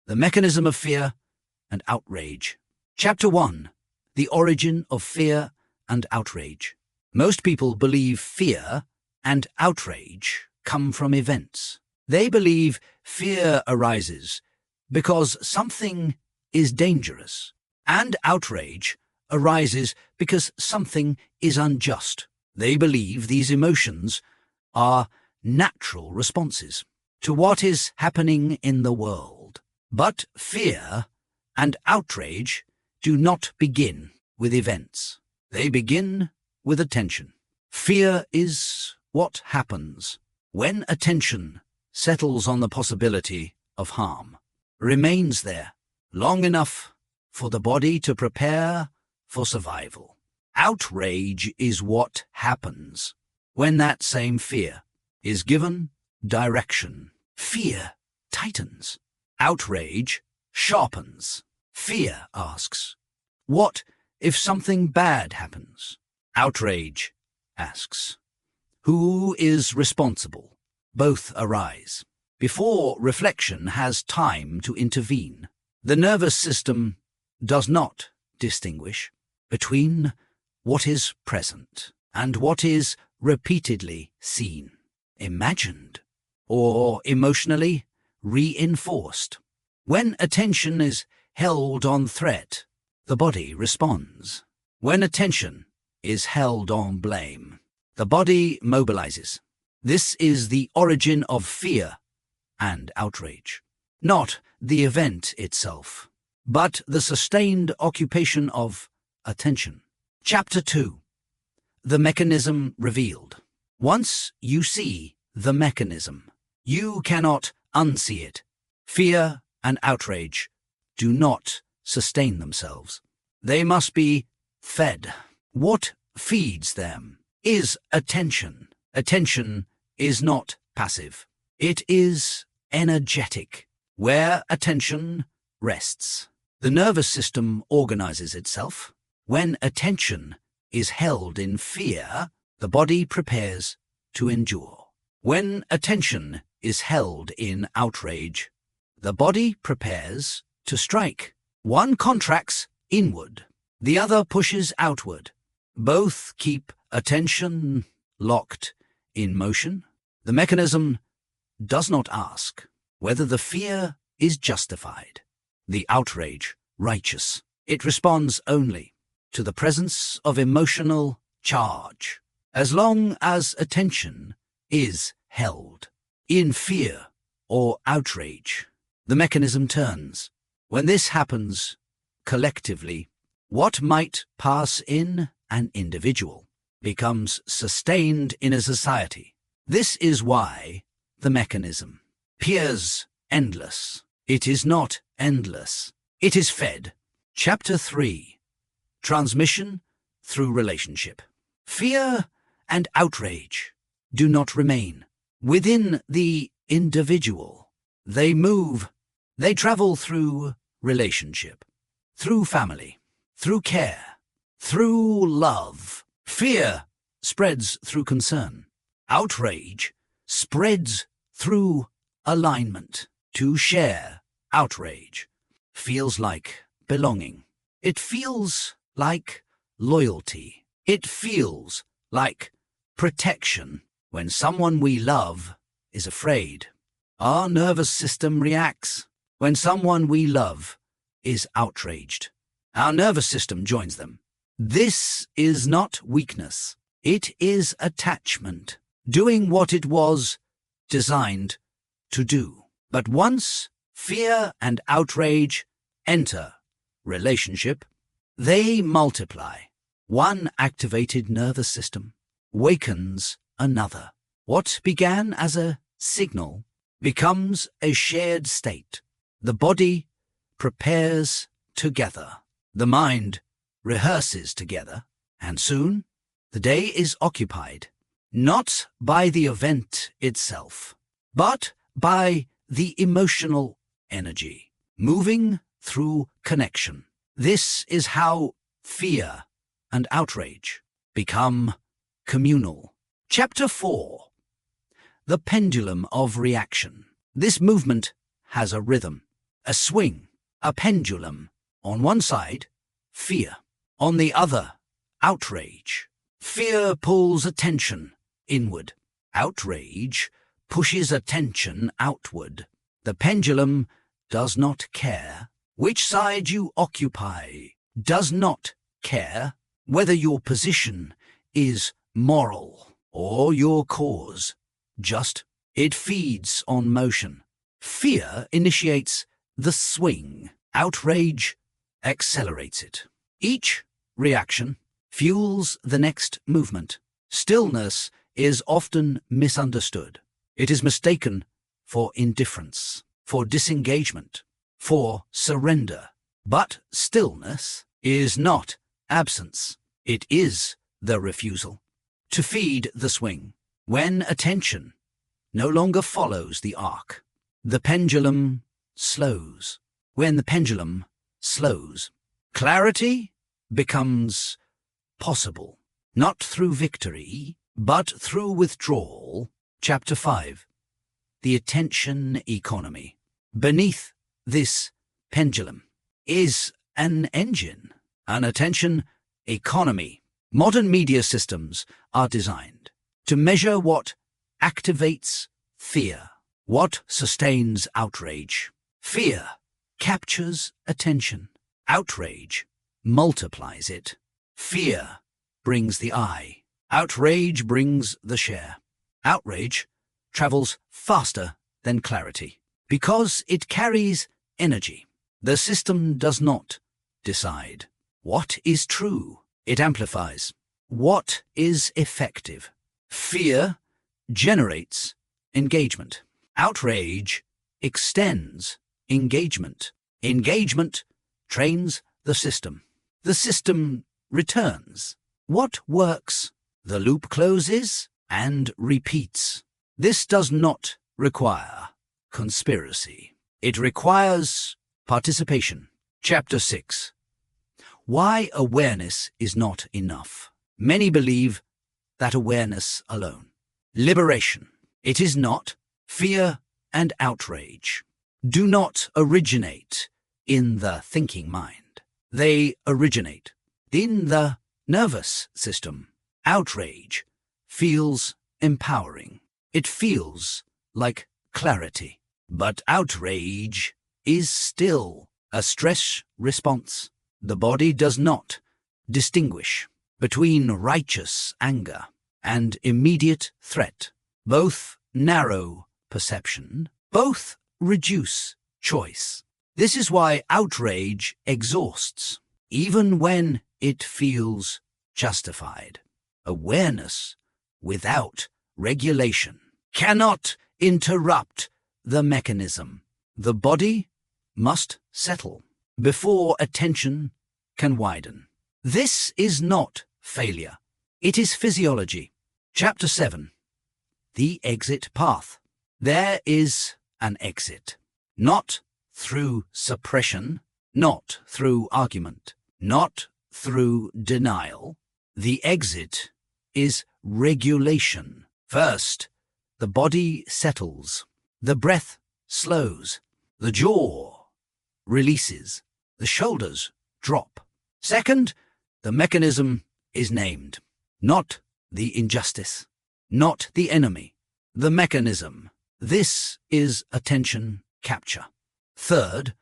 The mechanism of fear and outrage. Chapter 1. The origin of fear and outrage. Most people believe fear and outrage come from events. They believe fear arises because something is dangerous, and outrage arises because something is unjust. They believe these emotions are natural responses to what is happening in the world. But fear and outrage do not begin with events. They begin with attention. Fear is what happens when attention settles on the possibility of harm, remains there long enough for the body to prepare for survival. Outrage is what happens when that same fear is given direction. Fear tightens. Outrage sharpens. Fear asks, "What if something bad happens?" Outrage asks, "Who is responsible?" Both arise before reflection has time to intervene. The nervous system does not distinguish between what is present and what is repeatedly seen, imagined, or emotionally reinforced. When attention is held on threat, the body responds. When attention is held on blame, the body mobilizes. This is the origin of fear and outrage. Not the event itself, but the sustained occupation of attention. Chapter 2. The mechanism revealed. Once you see the mechanism, you cannot unsee it. Fear and outrage do not sustain themselves. They must be fed. What feeds them is attention. Attention is not passive. It is energetic. Where attention rests, the nervous system organizes itself. When attention is held in fear, the body prepares to endure. When attention is held in outrage, the body prepares to strike. One contracts inward, the other pushes outward. Both keep attention locked in motion. The mechanism does not ask whether the fear is justified, the outrage righteous. It responds only to the presence of emotional charge. As long as attention is held in fear or outrage, the mechanism turns. When this happens collectively, what might pass in an individual becomes sustained in a society. This is why the mechanism appears endless. It is not endless. It is fed. Chapter 3. Transmission through relationship. Fear and outrage do not remain within the individual. They move. They travel through relationship, through family, through care, through love. Fear spreads through concern. Outrage spreads through alignment. To share outrage feels like belonging. It feels like loyalty. It feels like protection. When someone we love is afraid, our nervous system reacts. When someone we love is outraged, our nervous system joins them. This is not weakness. It is attachment, doing what it was designed to do. But once fear and outrage enter relationship, they multiply. One activated nervous system wakens another. What began as a signal becomes a shared state. The body prepares together. The mind rehearses together. And soon the day is occupied, not by the event itself, but by the emotional energy moving through connection. This is how fear and outrage become communal. Chapter 4. The pendulum of reaction. This movement has a rhythm. A swing, a pendulum. On one side, fear. On the other, outrage. Fear pulls attention inward. Outrage pushes attention outward. The pendulum does not care which side you occupy, does not care whether your position is moral or your cause just. It feeds on motion. Fear initiates the swing. Outrage accelerates it. Each reaction fuels the next movement. Stillness is often misunderstood. It is mistaken for indifference, for disengagement, for surrender. But stillness is not absence. It is the refusal to feed the swing. When attention no longer follows the arc, the pendulum slows. When the pendulum slows, clarity becomes possible, not through victory, but through withdrawal. Chapter 5. The Attention Economy. Beneath this pendulum is an engine, an attention economy. Modern media systems are designed to measure what activates fear, what sustains outrage. Fear captures attention. Outrage multiplies it. Fear brings the eye. Outrage brings the share. Outrage travels faster than clarity because it carries energy. The system does not decide what is true. It amplifies what is effective. Fear generates engagement. Outrage extends engagement. Engagement trains the system. The system returns what works. The loop closes and repeats. This does not require conspiracy. It requires participation. Chapter 6. Why awareness is not enough. Many believe that awareness alone. Liberation. It is not. Fear and outrage do not originate in the thinking mind. They originate in the nervous system. Outrage feels empowering. It feels like clarity. But outrage is still a stress response. The body does not distinguish between righteous anger and immediate threat. Both narrow perception, both reduce choice. This is why outrage exhausts, even when it feels justified. Awareness without regulation cannot interrupt the mechanism. The body must settle before attention can widen. This is not failure. It is physiology. Chapter 7. The exit path. There is an exit. Not through suppression, not through argument, not through denial. The exit is regulation. First, the body settles. The breath slows. The jaw releases. The shoulders drop. Second, the mechanism is named. Not the injustice, not the enemy. The mechanism. This is attention capture. Third,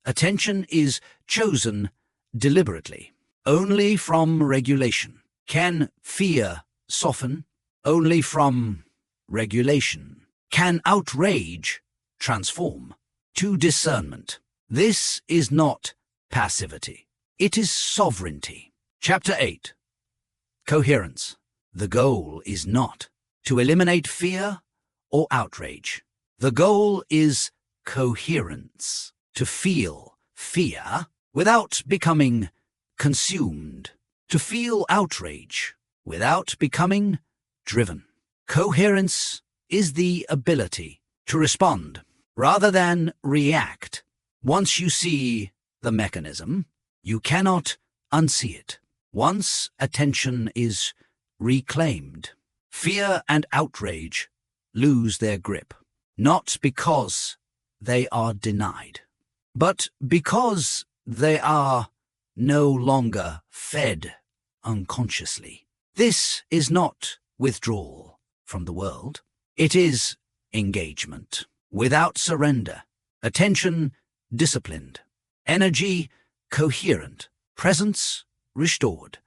attention is chosen deliberately. Only from regulation. Can fear soften? Only from regulation. Can outrage transform to discernment? This is not passivity. It is sovereignty. Chapter 8. Coherence. The goal is not to eliminate fear or outrage. The goal is coherence. To feel fear without becoming consumed. To feel outrage without becoming driven. Coherence is the ability to respond rather than react. Once you see the mechanism, you cannot unsee it. Once attention is reclaimed, fear and outrage lose their grip, not because they are denied, But because they are no longer fed unconsciously, this is not withdrawal from the world. It is engagement without surrender, attention disciplined, energy coherent, presence restored.